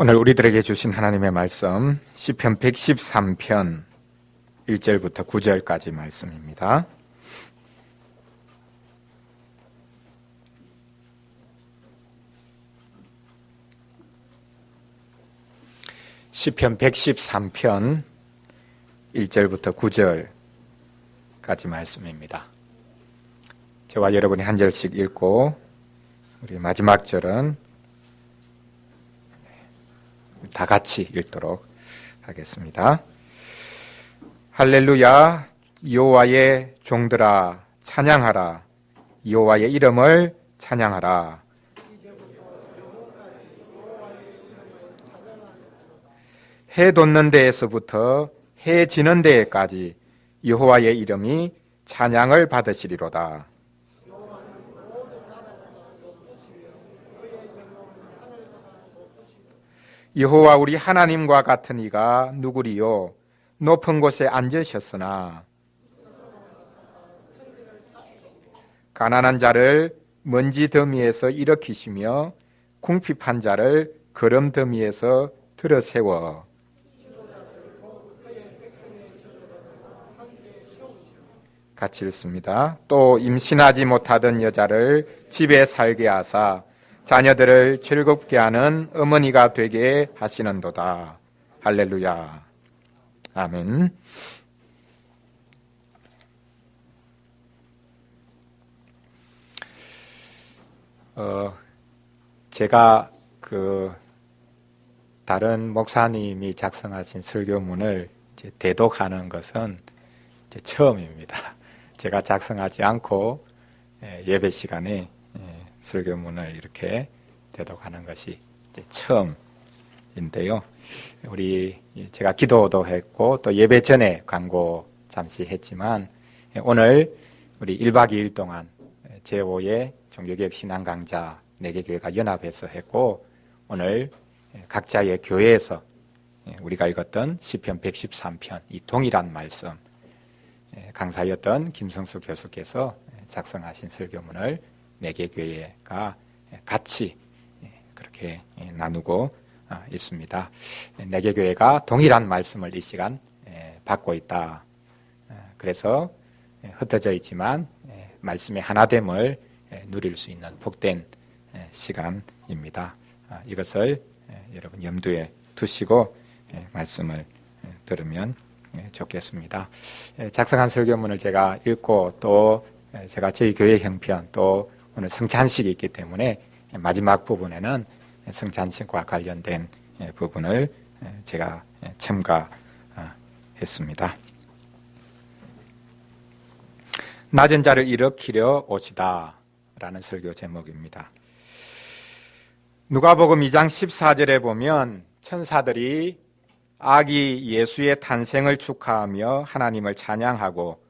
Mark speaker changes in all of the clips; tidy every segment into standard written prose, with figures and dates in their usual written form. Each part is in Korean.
Speaker 1: 오늘 우리들에게 주신 하나님의 말씀 시편 113편 1절부터 9절까지 말씀입니다. 시편 113편 1절부터 9절까지 말씀입니다. 저와 여러분이 한 절씩 읽고 우리 마지막 절은 다 같이 읽도록 하겠습니다. 할렐루야, 여호와의 종들아 찬양하라. 여호와의 이름을 찬양하라. 해 돋는 데에서부터 해 지는 데까지 여호와의 이름이 찬양을 받으시리로다. 여호와 우리 하나님과 같은 이가 누구리요? 높은 곳에 앉으셨으나 가난한 자를 먼지 더미에서 일으키시며 궁핍한 자를 거름 더미에서 들어세워 같이 읽습니다. 또 임신하지 못하던 여자를 집에 살게 하사 자녀들을 즐겁게 하는 어머니가 되게 하시는도다. 할렐루야. 아멘. 제가 다른 목사님이 작성하신 설교문을 이제 대독하는 것은 이제 처음입니다. 제가 작성하지 않고 예배 시간에 설교문을 이렇게 대독하는 것이 이제 처음인데요. 제가 기도도 했고 또 예배 전에 광고 잠시 했지만 오늘 우리 1박 2일 동안 제5의 종교개혁 신앙 강좌 4개 교회가 연합해서 했고 오늘 각자의 교회에서 우리가 읽었던 시편 113편 이 동일한 말씀 강사였던 김성수 교수께서 작성하신 설교문을 4개 교회가 같이 그렇게 나누고 있습니다. 4개 교회가 동일한 말씀을 이 시간 받고 있다. 그래서 흩어져 있지만 말씀의 하나됨을 누릴 수 있는 복된 시간입니다. 이것을 여러분 염두에 두시고 말씀을 들으면 좋겠습니다. 작성한 설교문을 제가 읽고 또 제가 저희 교회 형편 또 오늘 성찬식이 있기 때문에 마지막 부분에는 성찬식과 관련된 부분을 제가 첨가했습니다. 낮은 자를 일으키려 오시다 라는 설교 제목입니다. 누가복음 2장 14절에 보면 천사들이 아기 예수의 탄생을 축하하며 하나님을 찬양하고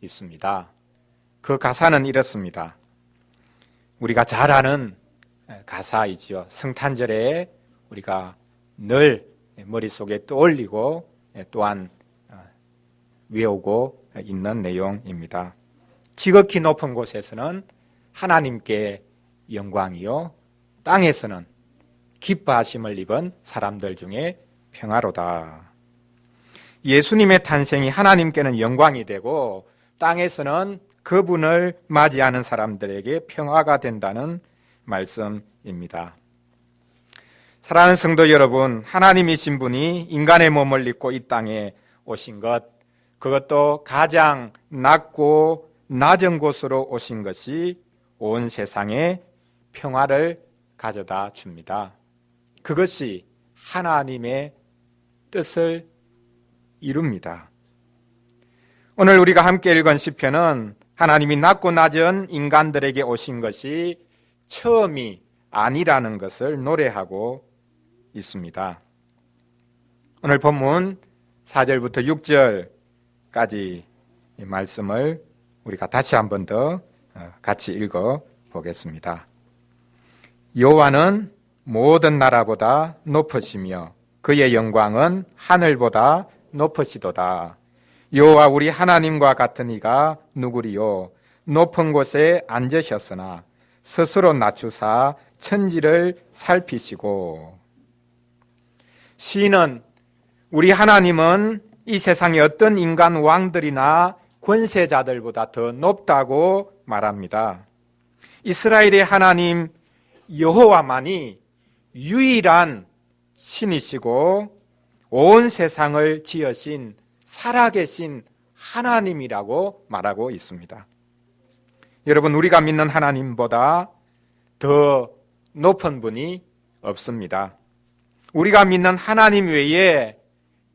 Speaker 1: 있습니다. 그 가사는 이렇습니다. 우리가 잘 아는 가사이지요. 성탄절에 우리가 늘 머릿속에 떠올리고 또한 외우고 있는 내용입니다. 지극히 높은 곳에서는 하나님께 영광이요 땅에서는 기뻐하심을 입은 사람들 중에 평화로다. 예수님의 탄생이 하나님께는 영광이 되고 땅에서는 그분을 맞이하는 사람들에게 평화가 된다는 말씀입니다. 사랑하는 성도 여러분, 하나님이신 분이 인간의 몸을 입고 이 땅에 오신 것, 그것도 가장 낮고 낮은 곳으로 오신 것이 온 세상에 평화를 가져다 줍니다. 그것이 하나님의 뜻을 이룹니다. 오늘 우리가 함께 읽은 시편은 하나님이 낮고 낮은 인간들에게 오신 것이 처음이 아니라는 것을 노래하고 있습니다. 오늘 본문 4절부터 6절까지 이 말씀을 우리가 다시 한 번 더 같이 읽어 보겠습니다. 여호와는 모든 나라보다 높으시며 그의 영광은 하늘보다 높으시도다. 여호와 우리 하나님과 같은 이가 누구리요? 높은 곳에 앉으셨으나 스스로 낮추사 천지를 살피시고 시인은 우리 하나님은 이 세상의 어떤 인간 왕들이나 권세자들보다 더 높다고 말합니다. 이스라엘의 하나님 여호와만이 유일한 신이시고 온 세상을 지으신 살아계신 하나님이라고 말하고 있습니다. 여러분, 우리가 믿는 하나님보다 더 높은 분이 없습니다. 우리가 믿는 하나님 외에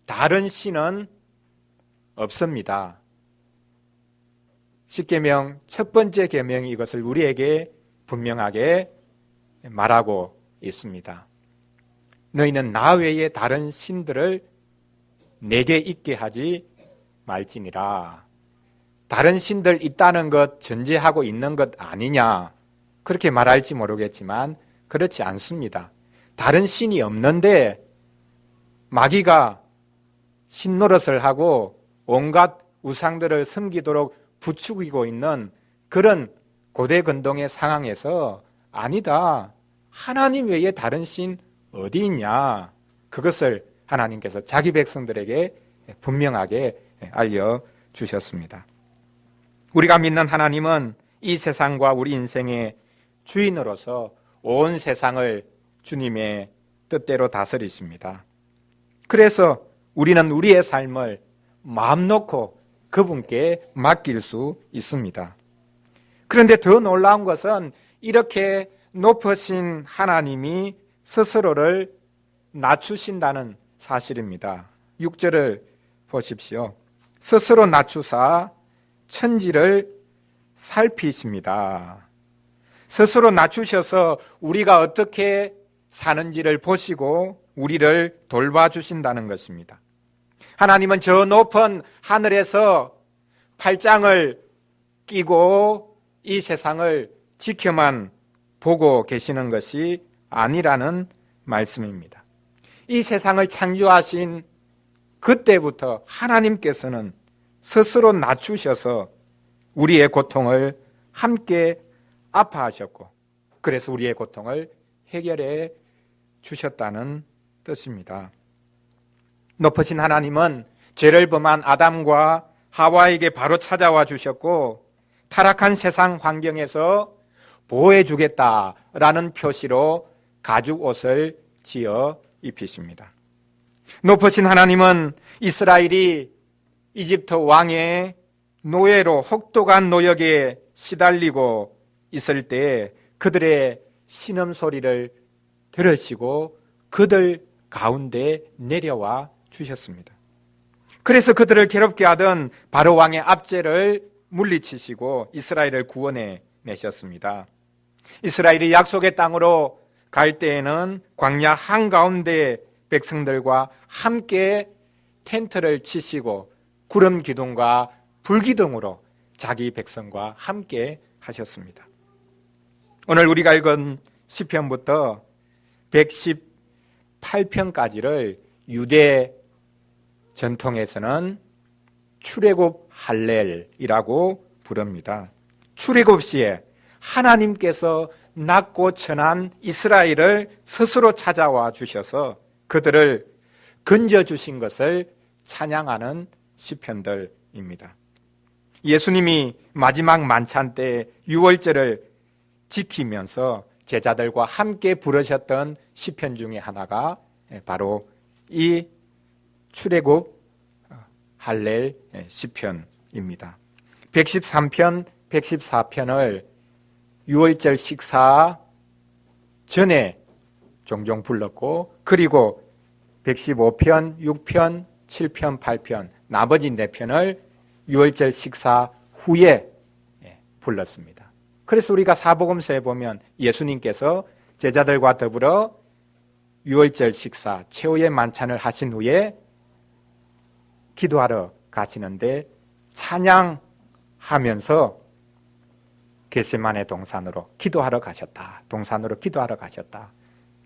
Speaker 1: 다른 신은 없습니다. 십계명 첫 번째 계명이 이것을 우리에게 분명하게 말하고 있습니다. 너희는 나 외에 다른 신들을 내게 있게 하지 말지니라. 다른 신들 있다는 것 전제하고 있는 것 아니냐, 그렇게 말할지 모르겠지만 그렇지 않습니다. 다른 신이 없는데 마귀가 신 노릇을 하고 온갖 우상들을 섬기도록 부추기고 있는 그런 고대 근동의 상황에서 아니다, 하나님 외에 다른 신 어디 있냐, 그것을 하나님께서 자기 백성들에게 분명하게 알려주셨습니다. 우리가 믿는 하나님은 이 세상과 우리 인생의 주인으로서 온 세상을 주님의 뜻대로 다스리십니다. 그래서 우리는 우리의 삶을 마음 놓고 그분께 맡길 수 있습니다. 그런데 더 놀라운 것은 이렇게 높으신 하나님이 스스로를 낮추신다는 사실입니다. 6절을 보십시오. 스스로 낮추사 천지를 살피십니다. 스스로 낮추셔서 우리가 어떻게 사는지를 보시고 우리를 돌봐주신다는 것입니다. 하나님은 저 높은 하늘에서 팔짱을 끼고 이 세상을 지켜만 보고 계시는 것이 아니라는 말씀입니다. 이 세상을 창조하신 그때부터 하나님께서는 스스로 낮추셔서 우리의 고통을 함께 아파하셨고, 그래서 우리의 고통을 해결해 주셨다는 뜻입니다. 높으신 하나님은 죄를 범한 아담과 하와에게 바로 찾아와 주셨고, 타락한 세상 환경에서 보호해 주겠다라는 표시로 가죽 옷을 지어 입히십니다. 높으신 하나님은 이스라엘이 이집트 왕의 노예로 혹독한 노역에 시달리고 있을 때 그들의 신음소리를 들으시고 그들 가운데 내려와 주셨습니다. 그래서 그들을 괴롭게 하던 바로 왕의 압제를 물리치시고 이스라엘을 구원해 내셨습니다. 이스라엘이 약속의 땅으로 갈 때에는 광야 한가운데 백성들과 함께 텐트를 치시고 구름 기둥과 불 기둥으로 자기 백성과 함께 하셨습니다. 오늘 우리가 읽은 시편부터 118편까지를 유대 전통에서는 출애굽 할렐이라고 부릅니다. 출애굽 시에 하나님께서 낮고 천한 이스라엘을 스스로 찾아와 주셔서 그들을 건져주신 것을 찬양하는 시편들입니다. 예수님이 마지막 만찬 때 유월절을 지키면서 제자들과 함께 부르셨던 시편 중에 하나가 바로 이 출애굽 할렐 시편입니다. 113편, 114편을 유월절 식사 전에 종종 불렀고, 그리고 115편, 6편, 7편, 8편 나머지 4편을 유월절 식사 후에 불렀습니다. 그래서 우리가 사복음서에 보면 예수님께서 제자들과 더불어 유월절 식사 최후의 만찬을 하신 후에 기도하러 가시는데 찬양하면서 겟세마네 동산으로 기도하러 가셨다. 동산으로 기도하러 가셨다.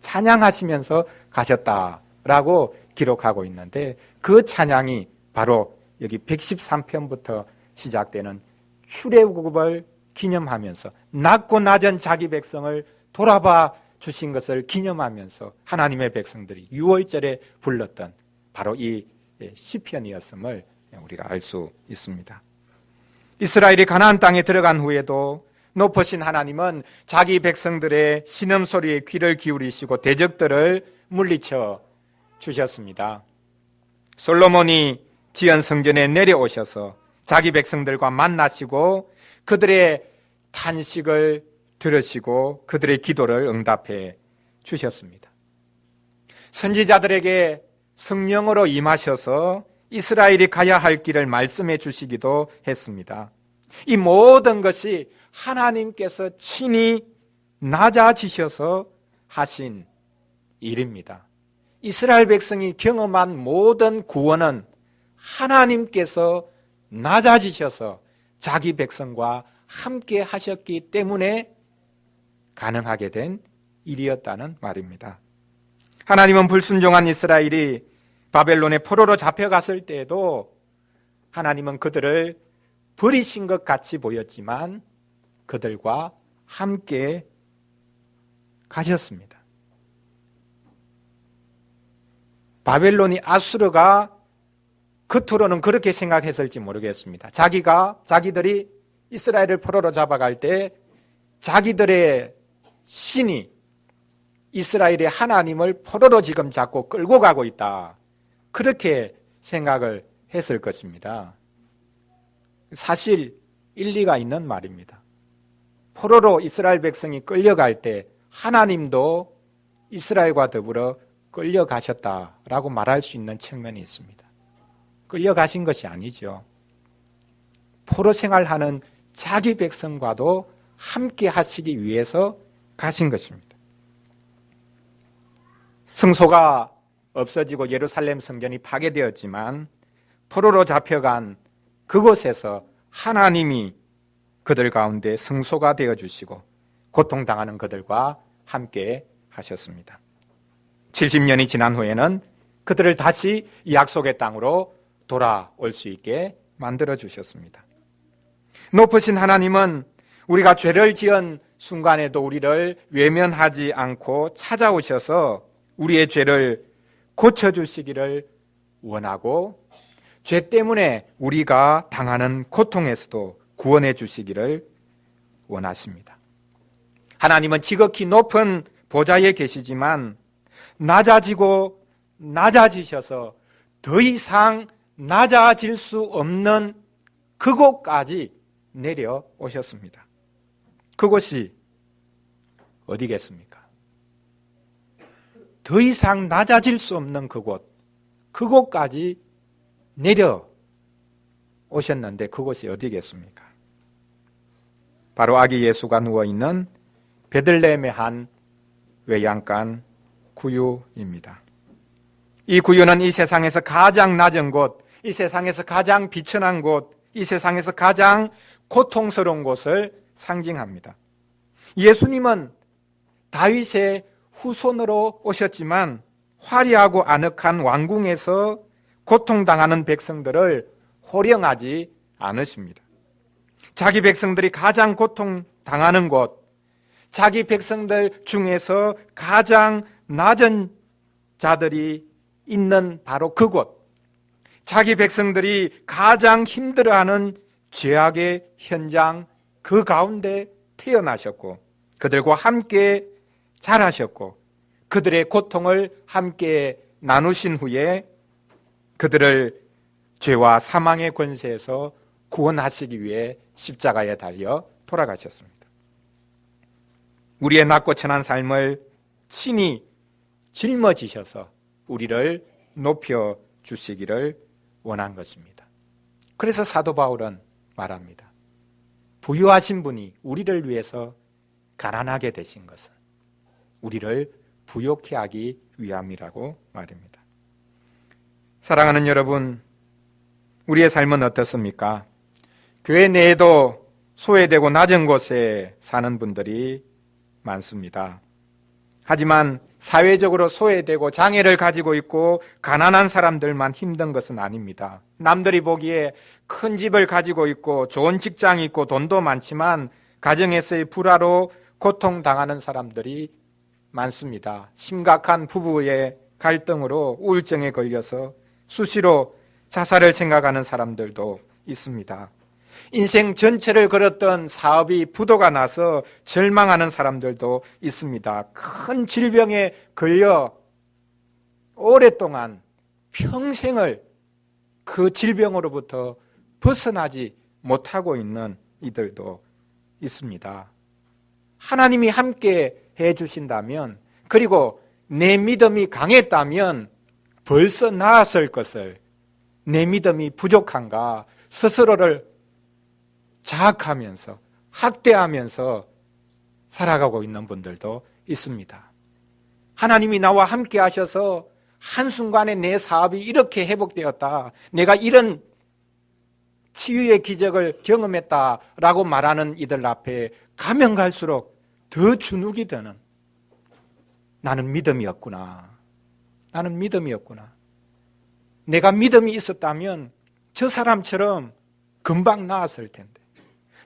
Speaker 1: 찬양하시면서 가셨다라고 기록하고 있는데 그 찬양이 바로 여기 113편부터 시작되는 출애굽을 기념하면서 낮고 낮은 자기 백성을 돌아봐 주신 것을 기념하면서 하나님의 백성들이 유월절에 불렀던 바로 이 시편이었음을 우리가 알 수 있습니다. 이스라엘이 가나안 땅에 들어간 후에도 높으신 하나님은 자기 백성들의 신음소리에 귀를 기울이시고 대적들을 물리쳐 주셨습니다. 솔로몬이 지은 성전에 내려오셔서 자기 백성들과 만나시고 그들의 탄식을 들으시고 그들의 기도를 응답해 주셨습니다. 선지자들에게 성령으로 임하셔서 이스라엘이 가야 할 길을 말씀해 주시기도 했습니다. 이 모든 것이 하나님께서 친히 낮아지셔서 하신 일입니다. 이스라엘 백성이 경험한 모든 구원은 하나님께서 낮아지셔서 자기 백성과 함께 하셨기 때문에 가능하게 된 일이었다는 말입니다. 하나님은 불순종한 이스라엘이 바벨론의 포로로 잡혀갔을 때에도 하나님은 그들을 버리신 것 같이 보였지만 그들과 함께 가셨습니다. 바벨론이 아수르가 겉으로는 그렇게 생각했을지 모르겠습니다. 자기들이 이스라엘을 포로로 잡아갈 때 자기들의 신이 이스라엘의 하나님을 포로로 지금 잡고 끌고 가고 있다. 그렇게 생각을 했을 것입니다. 사실 일리가 있는 말입니다. 포로로 이스라엘 백성이 끌려갈 때 하나님도 이스라엘과 더불어 끌려가셨다라고 말할 수 있는 측면이 있습니다. 끌려가신 것이 아니죠. 포로 생활하는 자기 백성과도 함께 하시기 위해서 가신 것입니다. 성소가 없어지고 예루살렘 성전이 파괴되었지만 포로로 잡혀간 그곳에서 하나님이 그들 가운데 성소가 되어주시고 고통당하는 그들과 함께 하셨습니다. 70년이 지난 후에는 그들을 다시 약속의 땅으로 돌아올 수 있게 만들어주셨습니다. 높으신 하나님은 우리가 죄를 지은 순간에도 우리를 외면하지 않고 찾아오셔서 우리의 죄를 고쳐주시기를 원하고 죄 때문에 우리가 당하는 고통에서도 구원해 주시기를 원하십니다. 하나님은 지극히 높은 보좌에 계시지만 낮아지고 낮아지셔서 더 이상 낮아질 수 없는 그곳까지 내려오셨습니다. 그곳이 어디겠습니까? 더 이상 낮아질 수 없는 그곳까지 내려오셨는데 그곳이 어디겠습니까? 바로 아기 예수가 누워있는 베들레헴의 한 외양간 구유입니다. 이 구유는 이 세상에서 가장 낮은 곳, 이 세상에서 가장 비천한 곳, 이 세상에서 가장 고통스러운 곳을 상징합니다. 예수님은 다윗의 후손으로 오셨지만 화려하고 아늑한 왕궁에서 고통당하는 백성들을 호령하지 않으십니다. 자기 백성들이 가장 고통당하는 곳, 자기 백성들 중에서 가장 낮은 자들이 있는 바로 그곳, 자기 백성들이 가장 힘들어하는 죄악의 현장 그 가운데 태어나셨고 그들과 함께 자라셨고 그들의 고통을 함께 나누신 후에 그들을 죄와 사망의 권세에서 구원하시기 위해 십자가에 달려 돌아가셨습니다. 우리의 낮고 천한 삶을 친히 짊어지셔서 우리를 높여 주시기를 원한 것입니다. 그래서 사도 바울은 말합니다. 부유하신 분이 우리를 위해서 가난하게 되신 것은 우리를 부욕케 하기 위함이라고 말입니다. 사랑하는 여러분, 우리의 삶은 어떻습니까? 교회 내에도 소외되고 낮은 곳에 사는 분들이 많습니다. 하지만 사회적으로 소외되고 장애를 가지고 있고 가난한 사람들만 힘든 것은 아닙니다. 남들이 보기에 큰 집을 가지고 있고 좋은 직장이 있고 돈도 많지만 가정에서의 불화로 고통당하는 사람들이 많습니다. 심각한 부부의 갈등으로 우울증에 걸려서 수시로 자살을 생각하는 사람들도 있습니다. 인생 전체를 걸었던 사업이 부도가 나서 절망하는 사람들도 있습니다. 큰 질병에 걸려 오랫동안 평생을 그 질병으로부터 벗어나지 못하고 있는 이들도 있습니다. 하나님이 함께 해주신다면, 그리고 내 믿음이 강했다면 벌써 나았을 것을 내 믿음이 부족한가 스스로를 자학하면서 학대하면서 살아가고 있는 분들도 있습니다. 하나님이 나와 함께 하셔서 한순간에 내 사업이 이렇게 회복되었다, 내가 이런 치유의 기적을 경험했다라고 말하는 이들 앞에 가면 갈수록 더 주눅이 드는, 나는 믿음이었구나, 나는 믿음이었구나. 내가 믿음이 있었다면 저 사람처럼 금방 나았을 텐데,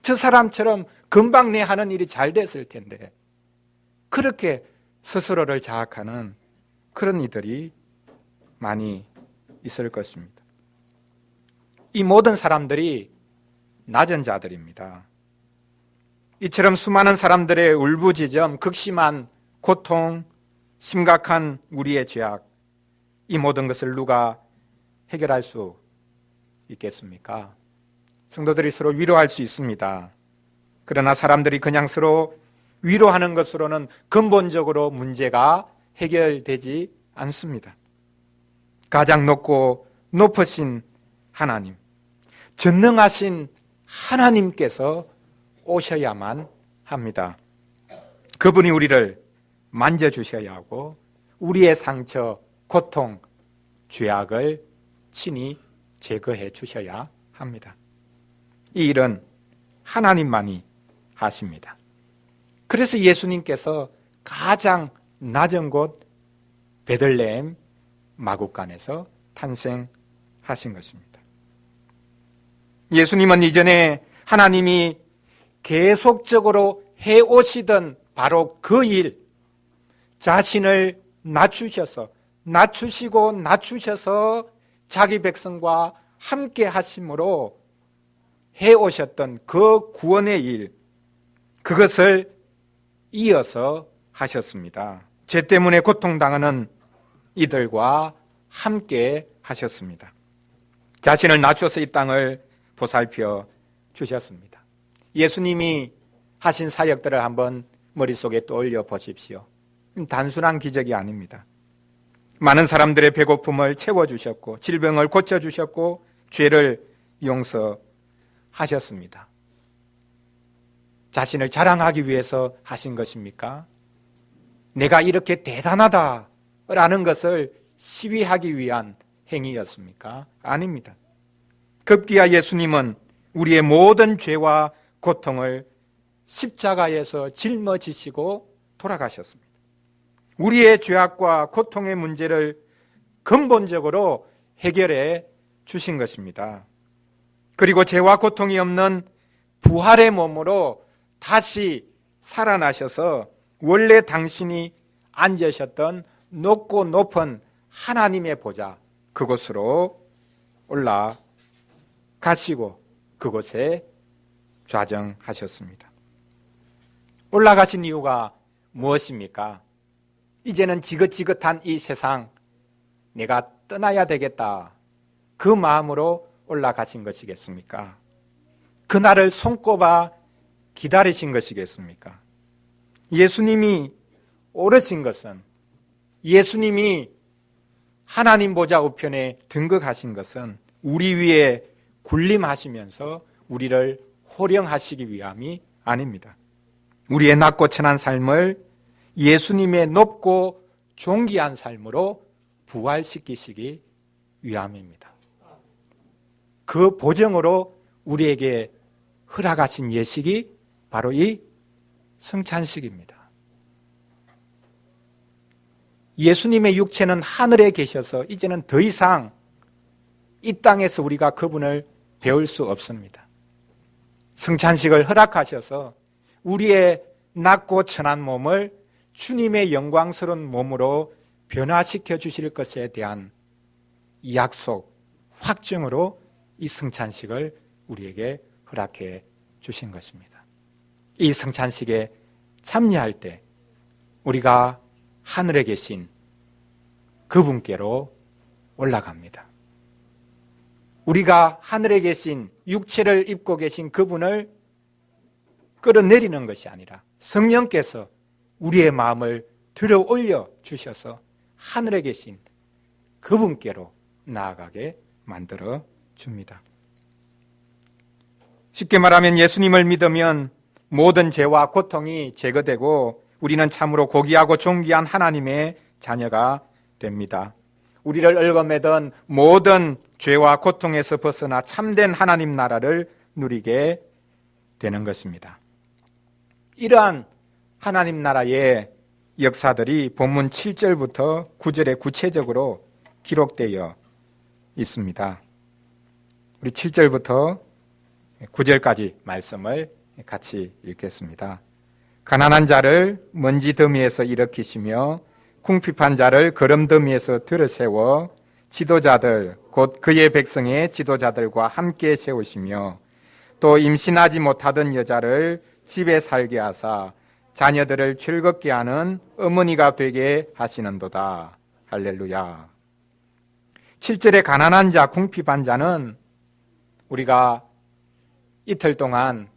Speaker 1: 저 사람처럼 금방 내 하는 일이 잘 됐을 텐데, 그렇게 스스로를 자학하는 그런 이들이 많이 있을 것입니다. 이 모든 사람들이 낮은 자들입니다. 이처럼 수많은 사람들의 울부짖음, 극심한 고통, 심각한 우리의 죄악, 이 모든 것을 누가 해결할 수 있겠습니까? 성도들이 서로 위로할 수 있습니다. 그러나 사람들이 그냥 서로 위로하는 것으로는 근본적으로 문제가 해결되지 않습니다. 가장 높고 높으신 하나님, 전능하신 하나님께서 오셔야만 합니다. 그분이 우리를 만져주셔야 하고 우리의 상처, 고통, 죄악을 친히 제거해 주셔야 합니다. 이 일은 하나님만이 하십니다. 그래서 예수님께서 가장 낮은 곳 베들레헴 마구간에서 탄생하신 것입니다. 예수님은 이전에 하나님이 계속적으로 해오시던 바로 그 일, 자신을 낮추셔서 자기 백성과 함께 하심으로 해오셨던 그 구원의 일, 그것을 이어서 하셨습니다. 죄 때문에 고통당하는 이들과 함께 하셨습니다. 자신을 낮춰서 이 땅을 보살펴 주셨습니다. 예수님이 하신 사역들을 한번 머릿속에 떠올려 보십시오. 단순한 기적이 아닙니다. 많은 사람들의 배고픔을 채워주셨고 질병을 고쳐주셨고 죄를 용서하셨습니다. 자신을 자랑하기 위해서 하신 것입니까? 내가 이렇게 대단하다라는 것을 시위하기 위한 행위였습니까? 아닙니다. 급기야 예수님은 우리의 모든 죄와 고통을 십자가에서 짊어지시고 돌아가셨습니다. 우리의 죄악과 고통의 문제를 근본적으로 해결해 주신 것입니다. 그리고 죄와 고통이 없는 부활의 몸으로 다시 살아나셔서 원래 당신이 앉으셨던 높고 높은 하나님의 보좌, 그곳으로 올라가시고 그곳에 좌정하셨습니다. 올라가신 이유가 무엇입니까? 이제는 지긋지긋한 이 세상 내가 떠나야 되겠다, 그 마음으로 올라가신 것이겠습니까? 그날을 손꼽아 기다리신 것이겠습니까? 예수님이 오르신 것은, 예수님이 하나님 보좌 우편에 등극하신 것은 우리 위에 군림하시면서 우리를 호령하시기 위함이 아닙니다. 우리의 낮고 천한 삶을 예수님의 높고 존귀한 삶으로 부활시키시기 위함입니다. 그 보정으로 우리에게 허락하신 예식이 바로 이 성찬식입니다. 예수님의 육체는 하늘에 계셔서 이제는 더 이상 이 땅에서 우리가 그분을 배울 수 없습니다. 성찬식을 허락하셔서 우리의 낮고 천한 몸을 주님의 영광스러운 몸으로 변화시켜 주실 것에 대한 약속, 확증으로 이 성찬식을 우리에게 허락해 주신 것입니다. 이 성찬식에 참여할 때 우리가 하늘에 계신 그분께로 올라갑니다. 우리가 하늘에 계신 육체를 입고 계신 그분을 끌어내리는 것이 아니라 성령께서 우리의 마음을 들어 올려 주셔서 하늘에 계신 그분께로 나아가게 만들어 줍니다. 쉽게 말하면 예수님을 믿으면 모든 죄와 고통이 제거되고 우리는 참으로 고귀하고 존귀한 하나님의 자녀가 됩니다. 우리를 얽어매던 모든 죄와 고통에서 벗어나 참된 하나님 나라를 누리게 되는 것입니다. 이러한 하나님 나라의 역사들이 본문 7절부터 9절에 구체적으로 기록되어 있습니다. 우리 7절부터 9절까지 말씀을 같이 읽겠습니다. 가난한 자를 먼지 더미에서 일으키시며 궁핍한 자를 거름 더미에서 들어세워 지도자들 곧 그의 백성의 지도자들과 함께 세우시며 또 임신하지 못하던 여자를 집에 살게 하사 자녀들을 즐겁게 하는 어머니가 되게 하시는도다. 할렐루야. 7절에 가난한 자, 궁핍한 자는 우리가 이틀 동안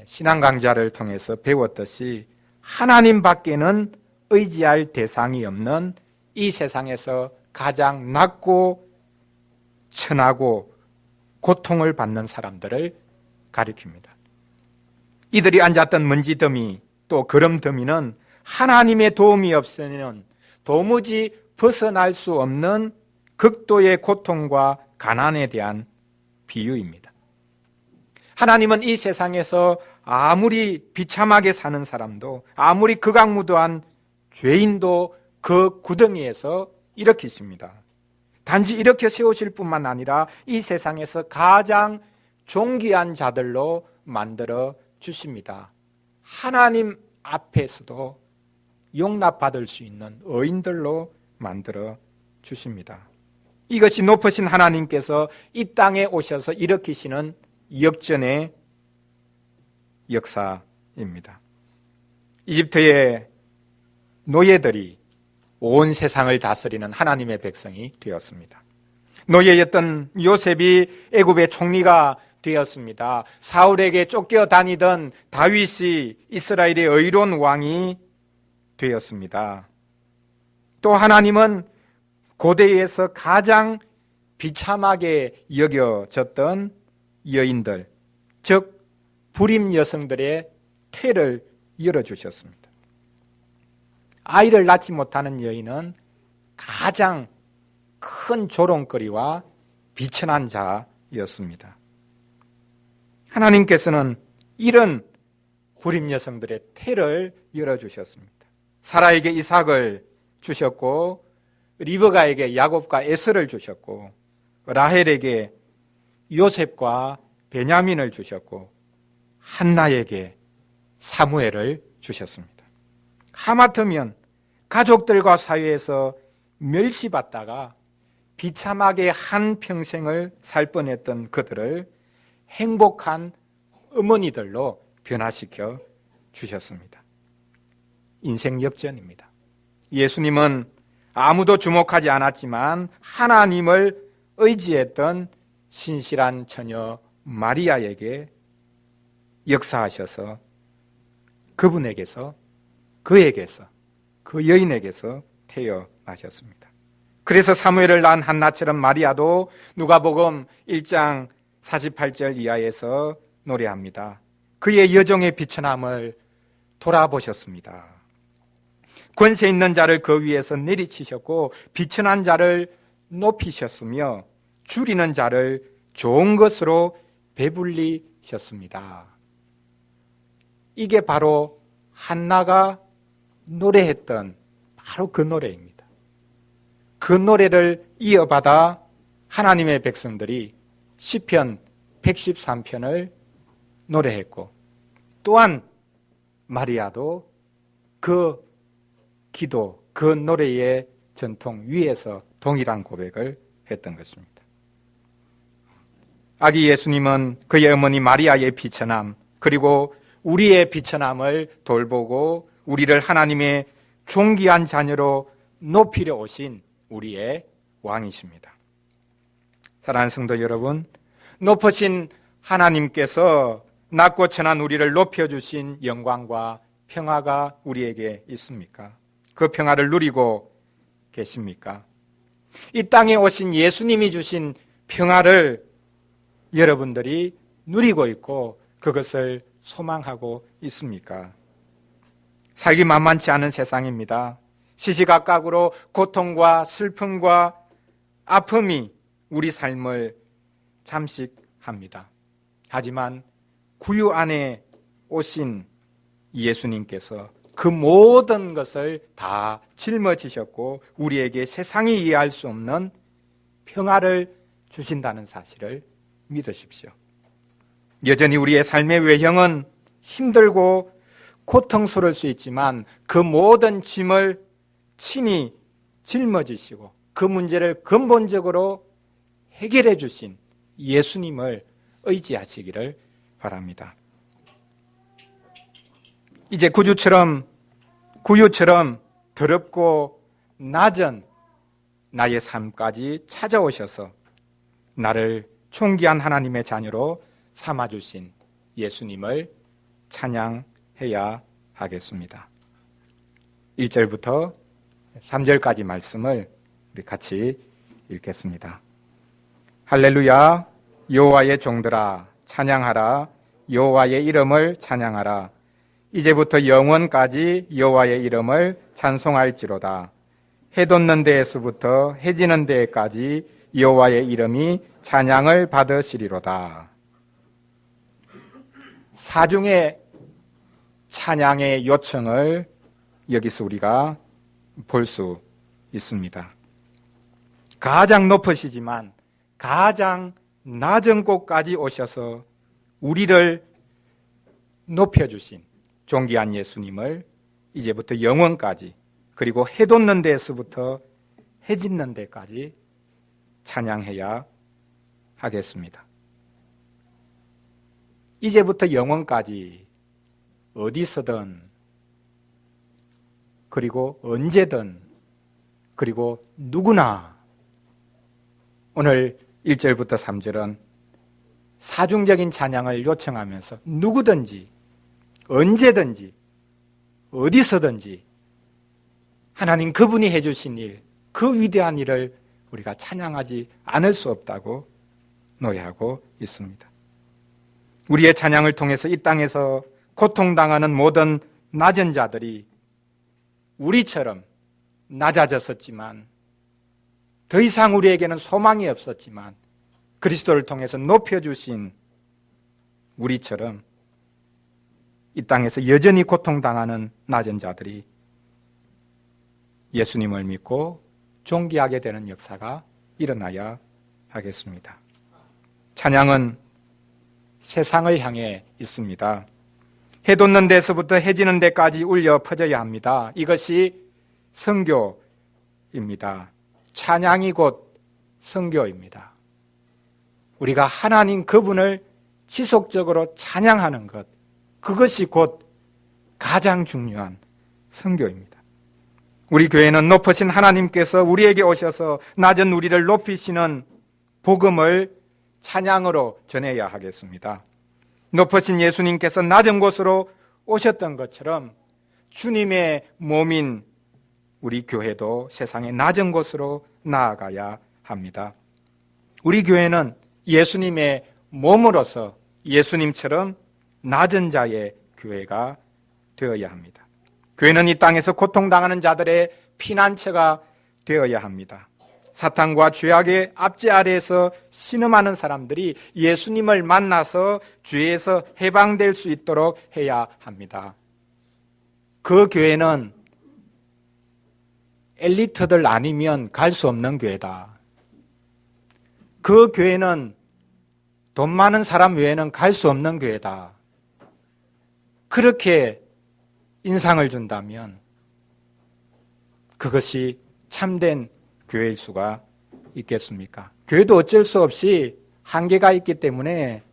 Speaker 1: 신앙 강좌를 통해서 배웠듯이 하나님 밖에는 의지할 대상이 없는 이 세상에서 가장 낮고 천하고 고통을 받는 사람들을 가리킵니다. 이들이 앉았던 먼지 더미 또 거름 더미는 하나님의 도움이 없으면 도무지 벗어날 수 없는 극도의 고통과 가난에 대한 비유입니다. 하나님은 이 세상에서 아무리 비참하게 사는 사람도 아무리 극악무도한 죄인도 그 구덩이에서 일으키십니다. 단지 이렇게 세우실 뿐만 아니라 이 세상에서 가장 존귀한 자들로 만들어 주십니다. 하나님 앞에서도 용납받을 수 있는 의인들로 만들어 주십니다. 이것이 높으신 하나님께서 이 땅에 오셔서 일으키시는 역전의 역사입니다. 이집트의 노예들이 온 세상을 다스리는 하나님의 백성이 되었습니다. 노예였던 요셉이 애굽의 총리가 되었습니다. 사울에게 쫓겨 다니던 다윗이 이스라엘의 의로운 왕이 되었습니다. 또 하나님은 고대에서 가장 비참하게 여겨졌던 여인들, 즉 불임 여성들의 태를 열어주셨습니다. 아이를 낳지 못하는 여인은 가장 큰 조롱거리와 비천한 자였습니다. 하나님께서는 이런 불임 여성들의 태를 열어주셨습니다. 사라에게 이삭을 주셨고 리브가에게 야곱과 에서를 주셨고 라헬에게 요셉과 베냐민을 주셨고 한나에게 사무엘을 주셨습니다. 하마터면 가족들과 사회에서 멸시받다가 비참하게 한 평생을 살 뻔했던 그들을 행복한 어머니들로 변화시켜 주셨습니다. 인생 역전입니다. 예수님은 아무도 주목하지 않았지만 하나님을 의지했던 신실한 처녀 마리아에게 역사하셔서 그분에게서 그에게서 그 여인에게서 태어나셨습니다. 그래서 사무엘을 낳은 한나처럼 마리아도 누가복음 1장 48절 이하에서 노래합니다. 그의 여종의 비천함을 돌아보셨습니다. 권세 있는 자를 그 위에서 내리치셨고 비천한 자를 높이셨으며 줄이는 자를 좋은 것으로 배불리셨습니다. 이게 바로 한나가 노래했던 바로 그 노래입니다. 그 노래를 이어받아 하나님의 백성들이 시편 113편을 노래했고 또한 마리아도 그 기도, 그 노래의 전통 위에서 동일한 고백을 했던 것입니다. 아기 예수님은 그의 어머니 마리아의 비천함, 그리고 우리의 비천함을 돌보고 우리를 하나님의 존귀한 자녀로 높이려 오신 우리의 왕이십니다. 사랑하는 성도 여러분, 높으신 하나님께서 낮고 천한 우리를 높여주신 영광과 평화가 우리에게 있습니까? 그 평화를 누리고 계십니까? 이 땅에 오신 예수님이 주신 평화를 여러분들이 누리고 있고 그것을 소망하고 있습니까? 살기 만만치 않은 세상입니다. 시시각각으로 고통과 슬픔과 아픔이 우리 삶을 잠식합니다. 하지만 구유 안에 오신 예수님께서 그 모든 것을 다 짊어지셨고 우리에게 세상이 이해할 수 없는 평화를 주신다는 사실을 믿으십시오. 여전히 우리의 삶의 외형은 힘들고 고통스러울 수 있지만 그 모든 짐을 친히 짊어지시고 그 문제를 근본적으로 해결해 주신 예수님을 의지하시기를 바랍니다. 이제 구유처럼 더럽고 낮은 나의 삶까지 찾아오셔서 나를 존귀한 하나님의 자녀로 삼아주신 예수님을 찬양해야 하겠습니다. 1절부터 3절까지 말씀을 우리 같이 읽겠습니다. 할렐루야, 여호와의 종들아 찬양하라, 여호와의 이름을 찬양하라. 이제부터 영원까지 여호와의 이름을 찬송할지로다. 해 돋는 데에서부터 해 지는 데까지 여호와의 이름이 찬양을 받으시리로다. 사중의 찬양의 요청을 여기서 우리가 볼 수 있습니다. 가장 높으시지만 가장 낮은 곳까지 오셔서 우리를 높여주신 존귀한 예수님을 이제부터 영원까지, 그리고 해 돋는 데에서부터 해 짓는 데까지 찬양해야 하겠습니다. 이제부터 영원까지 어디서든, 그리고 언제든, 그리고 누구나 오늘 1절부터 3절은 사중적인 찬양을 요청하면서 누구든지 언제든지 어디서든지 하나님 그분이 해주신 일, 그 위대한 일을 우리가 찬양하지 않을 수 없다고 노래하고 있습니다. 우리의 찬양을 통해서 이 땅에서 고통당하는 모든 낮은 자들이 우리처럼 낮아졌었지만, 더 이상 우리에게는 소망이 없었지만 그리스도를 통해서 높여주신 우리처럼 이 땅에서 여전히 고통당하는 낮은 자들이 예수님을 믿고 존귀하게 되는 역사가 일어나야 하겠습니다. 찬양은 세상을 향해 있습니다. 해 돋는 데서부터 해 지는 데까지 울려 퍼져야 합니다. 이것이 선교입니다. 찬양이 곧 선교입니다. 우리가 하나님 그분을 지속적으로 찬양하는 것, 그것이 곧 가장 중요한 선교입니다. 우리 교회는 높으신 하나님께서 우리에게 오셔서 낮은 우리를 높이시는 복음을 찬양으로 전해야 하겠습니다. 높으신 예수님께서 낮은 곳으로 오셨던 것처럼 주님의 몸인 우리 교회도 세상의 낮은 곳으로 나아가야 합니다. 우리 교회는 예수님의 몸으로서 예수님처럼 낮은 자의 교회가 되어야 합니다. 교회는 이 땅에서 고통당하는 자들의 피난처가 되어야 합니다. 사탄과 죄악의 압제 아래에서 신음하는 사람들이 예수님을 만나서 죄에서 해방될 수 있도록 해야 합니다. 그 교회는 엘리트들 아니면 갈 수 없는 교회다. 그 교회는 돈 많은 사람 외에는 갈 수 없는 교회다. 그렇게 인상을 준다면 그것이 참된 교회일 수가 있겠습니까? 교회도 어쩔 수 없이 한계가 있기 때문에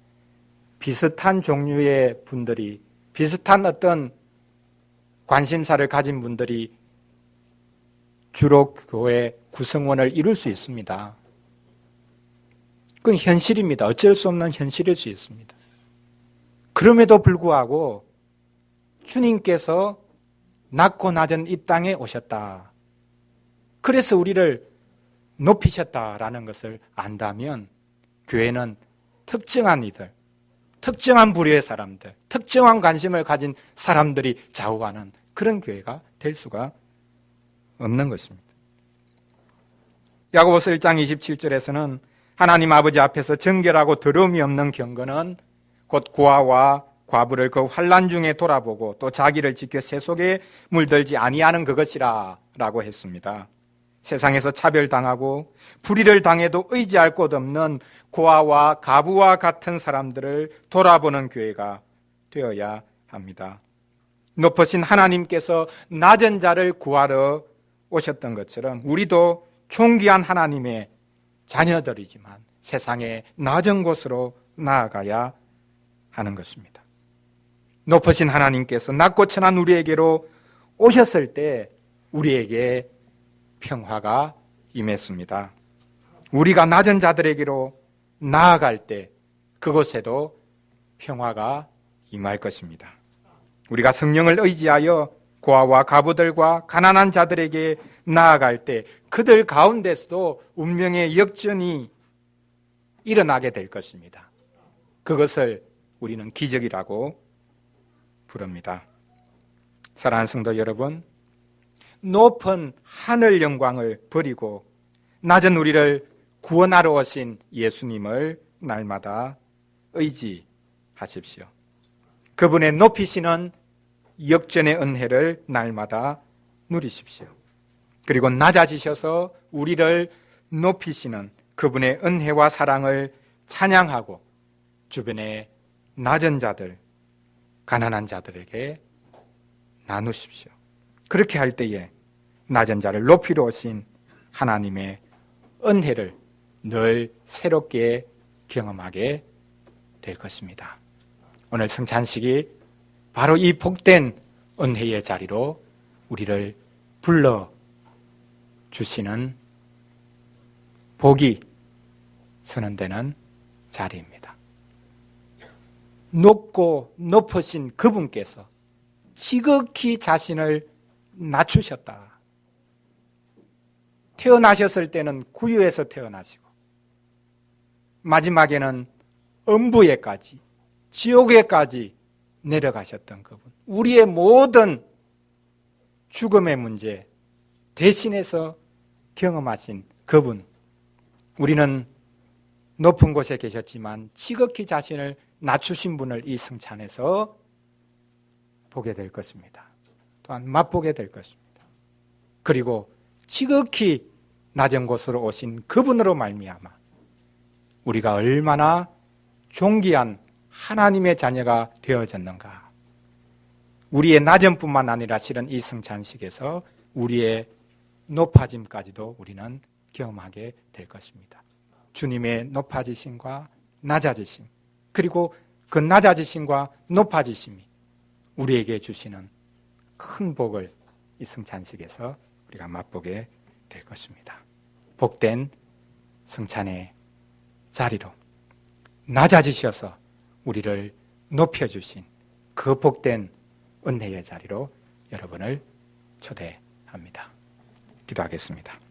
Speaker 1: 비슷한 종류의 분들이, 비슷한 어떤 관심사를 가진 분들이 주로 교회 구성원을 이룰 수 있습니다. 그건 현실입니다. 어쩔 수 없는 현실일 수 있습니다. 그럼에도 불구하고 주님께서 낮고 낮은 이 땅에 오셨다. 그래서 우리를 높이셨다라는 것을 안다면 교회는 특정한 이들, 특정한 부류의 사람들, 특정한 관심을 가진 사람들이 좌우하는 그런 교회가 될 수가 없는 것입니다. 야고보서 1장 27절에서는 하나님 아버지 앞에서 정결하고 더러움이 없는 경건은 곧 고아와 과부를 그 환난 중에 돌아보고 또 자기를 지켜 세속에 물들지 아니하는 그것이라 라고 했습니다. 세상에서 차별당하고 불의를 당해도 의지할 곳 없는 고아와 과부와 같은 사람들을 돌아보는 교회가 되어야 합니다. 높으신 하나님께서 낮은 자를 구하러 오셨던 것처럼 우리도 존귀한 하나님의 자녀들이지만 세상의 낮은 곳으로 나아가야 하는 것입니다. 높으신 하나님께서 낮고 천한 우리에게로 오셨을 때 우리에게 평화가 임했습니다. 우리가 낮은 자들에게로 나아갈 때 그곳에도 평화가 임할 것입니다. 우리가 성령을 의지하여 고아와 과부들과 가난한 자들에게 나아갈 때 그들 가운데서도 운명의 역전이 일어나게 될 것입니다. 그것을 우리는 기적이라고 부릅니다. 사랑하는 성도 여러분, 높은 하늘 영광을 버리고 낮은 우리를 구원하러 오신 예수님을 날마다 의지하십시오. 그분의 높이시는 역전의 은혜를 날마다 누리십시오. 그리고 낮아지셔서 우리를 높이시는 그분의 은혜와 사랑을 찬양하고 주변의 낮은 자들, 가난한 자들에게 나누십시오. 그렇게 할 때에 낮은 자를 높이러 오신 하나님의 은혜를 늘 새롭게 경험하게 될 것입니다. 오늘 성찬식이 바로 이 복된 은혜의 자리로 우리를 불러주시는 복이 선언되는 자리입니다. 높고 높으신 그분께서 지극히 자신을 낮추셨다. 태어나셨을 때는 구유에서 태어나시고 마지막에는 음부에까지 지옥에까지 내려가셨던 그분, 우리의 모든 죽음의 문제 대신해서 경험하신 그분, 우리는 높은 곳에 계셨지만 지극히 자신을 낮추신 분을 이 성찬에서 보게 될 것입니다. 또한 맛보게 될 것입니다. 그리고 지극히 낮은 곳으로 오신 그분으로 말미암아 우리가 얼마나 존귀한 하나님의 자녀가 되어졌는가. 우리의 낮음뿐만 아니라 실은 이 성찬식에서 우리의 높아짐까지도 우리는 경험하게 될 것입니다. 주님의 높아지심과 낮아지심, 그리고 그 낮아지심과 높아지심이 우리에게 주시는 큰 복을 이 성찬식에서 우리가 맛보게 될 것입니다. 복된 성찬의 자리로 낮아지셔서 우리를 높여주신 그 복된 은혜의 자리로 여러분을 초대합니다. 기도하겠습니다.